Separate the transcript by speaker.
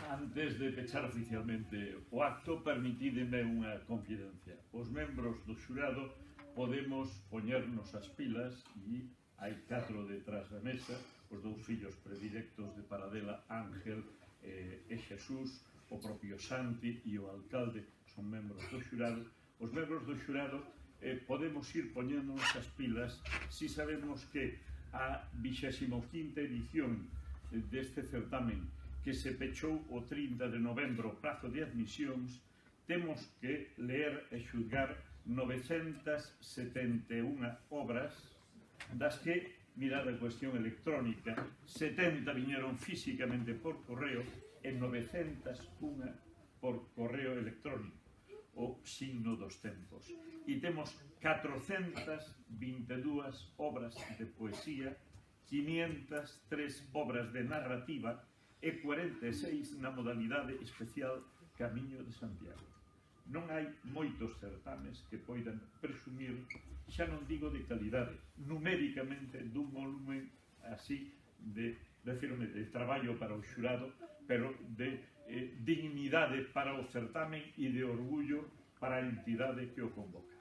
Speaker 1: Antes de pechar oficialmente o acto, permitídeme unha confidencia. Os membros do xurado podemos poñernos as pilas e hai 4 detrás da mesa, os 2 fillos predilectos de Paradela, Ángel e Xesús, o propio Santi e o alcalde son membros do xurado. Os membros do xurado podemos ir poñéndonos as pilas si sabemos que a 25ª edición deste certamen que se pechou o 30 de novembro o prazo de admisións, temos que ler e xulgar 971 obras, das que, mirada a cuestión electrónica, 70 viñeron físicamente por correo e 901 por correo electrónico, o signo dos tempos. E temos 422 obras de poesía, 503 obras de narrativa e 46 na modalidade especial Camiño de Santiago. Non hai moitos certames que poidan presumir, xa non digo de calidade, numéricamente dun volumen así de traballo para o xurado, pero de dignidade para o certamen e de orgullo para a entidade que o convoca.